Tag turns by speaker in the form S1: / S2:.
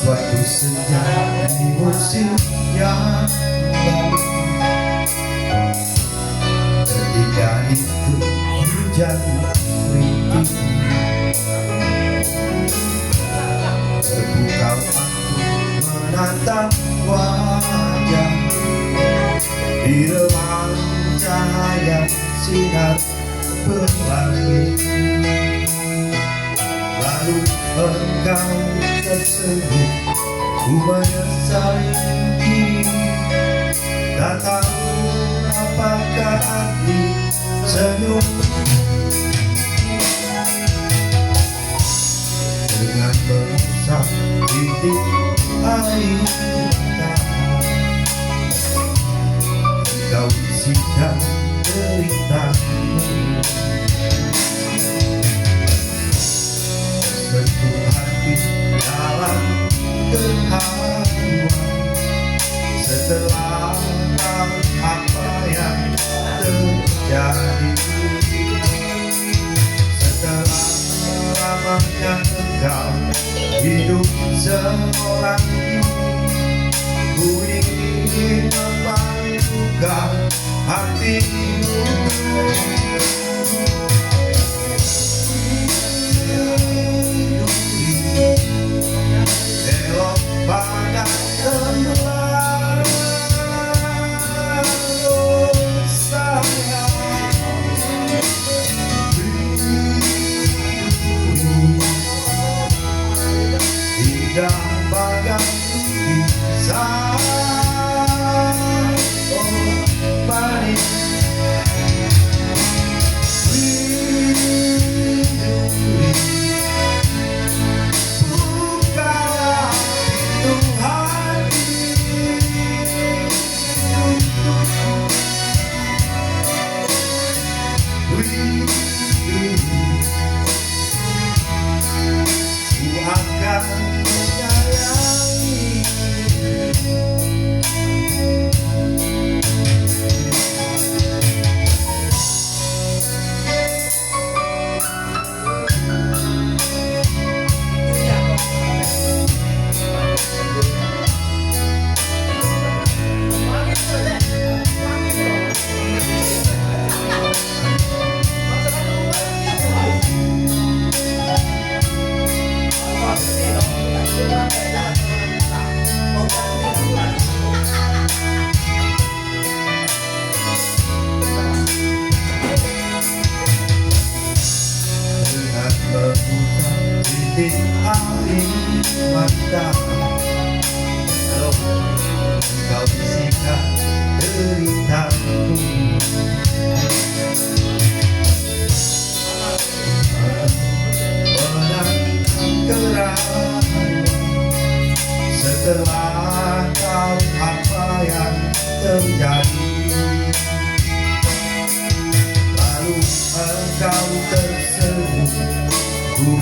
S1: Suatu senja di musim yang lalu, ketika itu hujan rintik, terbuka waktu menatap wajah di remang cahaya sinar pelangi. Lalu engkau tersenyum, ku menyesali diri, tak tahu apakah arti senyum. Dengan mengusap titik air mata, kau isikan deritamu. Sentuh hati dalam keharuan, setelah tahu apa yang terjadi. Setelah lamanya engkau hidup seorang diri, ku ingin memalukan hatimu. Dan bagai kisah manis, bukalah pintu hati ku akan titik air mata, kau isikan deritaku. Menang keras setelah tahu apa yang terjadi. Lalu engkau tersenyum, ku